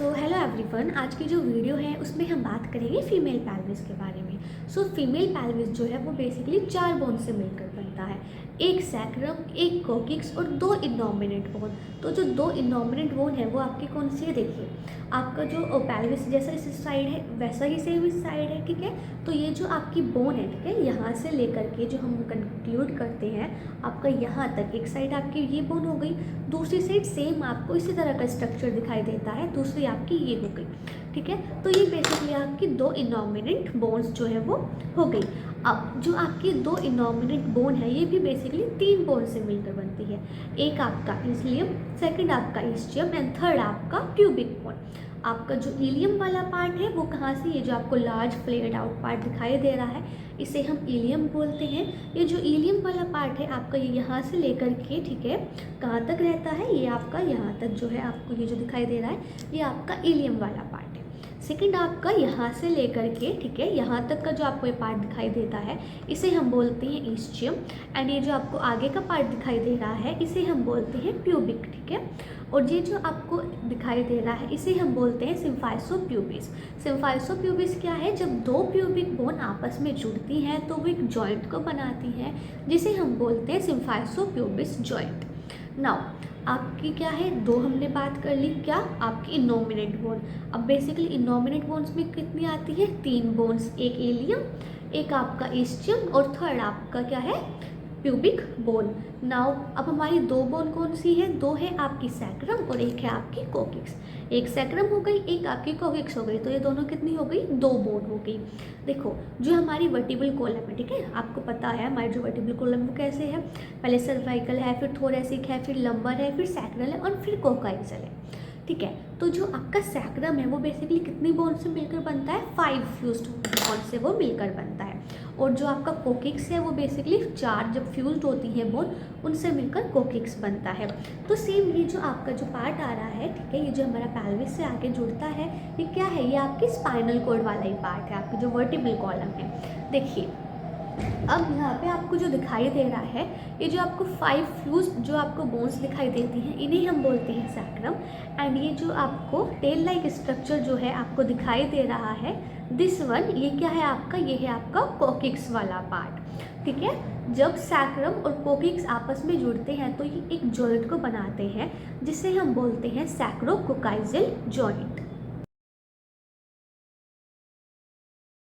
So hello everyone, आज की जो वीडियो है उसमें हम बात करेंगे फीमेल पैल्विस के बारे में। फीमेल पैल्विस जो है वो बेसिकली 4 बोन से मिलकर बनता है, एक सैक्रम, एक कोकिक्स और 2 इनॉमिनेट बोन। तो जो 2 इनॉमिनेट बोन है वो आपके कौन से है, देखिए आपका जो पैल्विस जैसा इस साइड है वैसा ही सेम इस साइड है, ठीक है। तो ये जो आपकी बोन है, ठीक है, यहाँ से लेकर के जो हम कंक्लूड करते हैं आपका यहाँ तक, एक साइड आपकी ये बोन हो गई, दूसरी साइड सेम आपको इसी तरह का स्ट्रक्चर दिखाई देता है, दूसरी आपकी ये हो गई, ठीक है। तो ये बेसिकली आपकी 2 इनॉमिनेट बोन्स जो है वो हो गई। अब जो आपकी 2 इनॉमिनेट बोन है ये भी बेसिकली 3 बोन से मिलकर बनती है, एक आपका इलियम, सेकंड आपका इस्चियम एंड थर्ड आपका प्यूबिक बोन। आपका जो इलियम वाला पार्ट है वो कहाँ से, ये जो आपको लार्ज फ्लेयर्ड आउट पार्ट दिखाई दे रहा है इसे हम इलियम बोलते हैं। ये जो इलियम वाला पार्ट है आपका ये यहाँ से लेकर के, ठीक है, कहाँ तक रहता है, ये आपका यहाँ तक जो है आपको ये जो दिखाई दे रहा है ये आपका इलियम वाला पार्ट है। सेकंड आपका यहाँ से लेकर के, ठीक है, यहाँ तक का जो आपको ये पार्ट दिखाई देता है इसे हम बोलते हैं इस्चियम एंड ये जो आपको आगे का पार्ट दिखाई दे रहा है इसे हम बोलते हैं प्यूबिक, ठीक है। और ये जो आपको दिखाई दे रहा है इसे हम बोलते हैं सिम्फाइसोप्यूबिस। सिम्फाइसोप्यूबिस क्या है, जब 2 प्यूबिक बोन आपस में जुड़ती हैं तो वो एक जॉइंट को बनाती हैं जिसे हम बोलते हैं सिम्फाइसोप्यूबिस जॉइंट। नाउ आपकी क्या है, 2 हमने बात कर ली, क्या आपकी इनॉमिनेट बोन। अब बेसिकली इनॉमिनेट बोन्स में कितनी आती है, 3 बोन्स, एक एलियम, एक आपका इस्चियम और थर्ड आपका क्या है, प्यूबिक बोन। नाउ अब हमारी 2 बोन कौन सी है, 2 है आपकी सैक्रम और एक है आपकी कोकिक्स। एक सैक्रम हो गई, एक आपकी कोकिक्स हो गई, तो ये दोनों कितनी हो गई, 2 बोन हो गई। देखो जो हमारी वर्टिब्रल कॉलम है, ठीक है, आपको पता है हमारी जो वर्टिब्रल कॉलम वो कैसे है, पहले सर्वाइकल है, फिर थोरेसिक है, फिर लंबर है, फिर सैक्रल है और फिर कोकाइजल है, ठीक है। तो जो आपका सैक्रम है वो बेसिकली कितनी बोन से मिलकर बनता है, 5 फ्यूज्ड बोन से वो मिलकर बनता है। और जो आपका कोकिक्स है वो बेसिकली 4 जब फ्यूज्ड होती है बोन उनसे मिलकर कोकिक्स बनता है। तो सेम ये जो आपका जो पार्ट आ रहा है, ठीक है, ये जो हमारा पैल्विस से आगे जुड़ता है ये क्या है, ये आपकी स्पाइनल कॉर्ड वाला ही पार्ट है, आपकी जो वर्टिब्रल कॉलम है। देखिए अब यहाँ पे आपको जो दिखाई दे रहा है ये जो आपको 5 फ्यूज जो आपको बोन्स दिखाई देती हैं इन्हें हम बोलते हैं सैक्रम एंड ये जो आपको टेल लाइक स्ट्रक्चर जो है आपको दिखाई दे रहा है दिस वन, ये क्या है आपका, ये है आपका कोकिक्स वाला पार्ट, ठीक है। जब सैक्रम और कोकिक्स आपस में जुड़ते हैं तो ये एक जॉइंट को बनाते हैं जिसे हम बोलते हैं सैक्रोकोकाइजल जॉइंट।